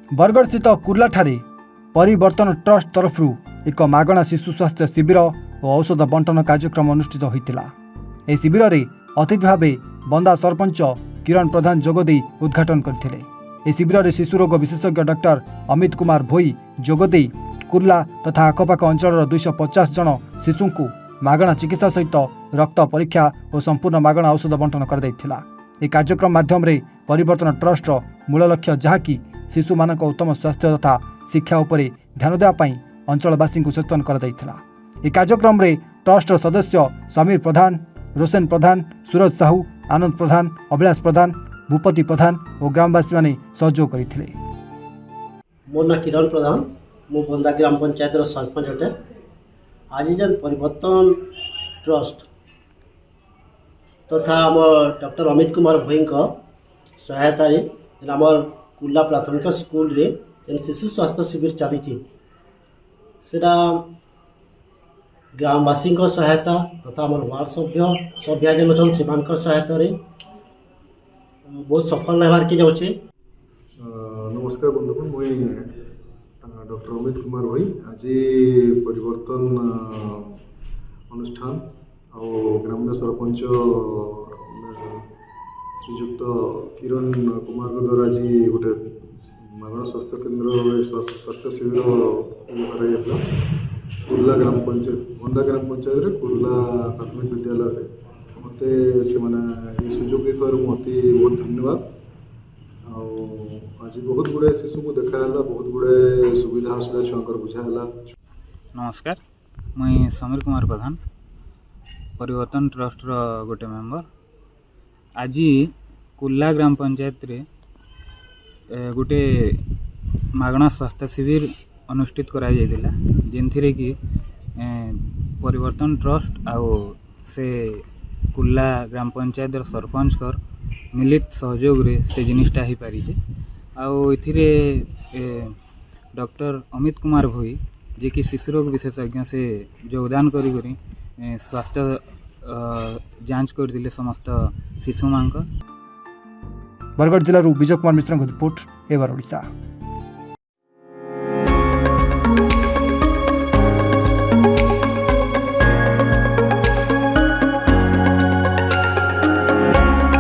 बरगढ़ स्थित कुर्ला ठारे परिवर्तन ट्रस्ट तरफ एक मागणा शिशु स्वास्थ्य शिविर और औषध बंटन कार्यक्रम अनुष्ठित होता। यह शिविर में अतिथि भाव बंदा सरपंच किरण प्रधान जोगदे उद्घाटन करते। यह शिविर में शिशु रोग विशेषज्ञ डॉक्टर अमित कुमार भोई जोगदे कुर्ला तथा आखपाख अंचल 250 जन शिशु को मागणा चिकित्सा सहित रक्त परीक्षा और संपूर्ण मागणा औषध बंटन कर कार्यक्रम माध्यम परिवर्तन ट्रस्ट मूल लक्ष्य जहाँकि शिशु मान उत्तम स्वास्थ्य तथा शिक्षा उपर ध्यान देवाई अंचलवासी को सचेतन कर कार्यक्रम में ट्रस्ट सदस्य समीर प्रधान, रोशन प्रधान, सूरज साहू, आनंद प्रधान, अभिलाष प्रधान, भूपति प्रधान और ग्रामवासी मैंने सहयोग करते। मो ना किरण प्रधान, मो बंदा ग्राम पंचायत सरपंच अटे। आज जन परिवर्तन ट्रस्ट तथा आम डॉक्टर अमित कुमार भोई सहायता आमर कुर्ला प्राथमिक स्कूल रे शिशु स्वास्थ्य शिविर चली ग्रामवासी सहायता तथा आम वार्ड सभ्य जन अच्छा से सहायता बहुत सफल होबार के जाऊे। नमस्कार बंधुगण, मुई डॉक्टर अमित कुमार भोई आज परिवर्तन अनुष्ठान और ग्राम्य सरपंच श्रीजुक्त किरण कुमार द्वारा आज गोटे मागणा स्वास्थ्य केन्द्र स्वास्थ्य शिविर कर कुर्ला ग्राम पंचायत बंदा ग्राम पंचायत कुर्ला प्राथमिक विद्यालय मत से सुजोग मत बहुत धन्यवाद। आज बहुत गुड़े शिशु को देखाला, बहुत गुड़े सुविधा असुविधा छुआ बुझाला। नमस्कार, मुई समीर कुमार प्रधान, परिवर्तन ट्रस्ट गोटे मेंबर। आज कुर्ला ग्राम पंचायत रे गोटे मागणा स्वास्थ्य शिविर अनुष्ठित करा जायतिला, जेनथिरे कि परिवर्तन ट्रस्ट आउ से कुर्ला ग्राम पंचायत सरपंच कर मिलित सहयोग रे से जिनिसटा हो पारी आउ एथिरे डॉक्टर अमित कुमार भोई जे कि शिशु रोग विशेषज्ञ से योगदान करी स्वास्थ्य जांच करते समस्त शिशु मानक। Bargarh जिलूर Vijay Kumar Mishra report, ever Odisha.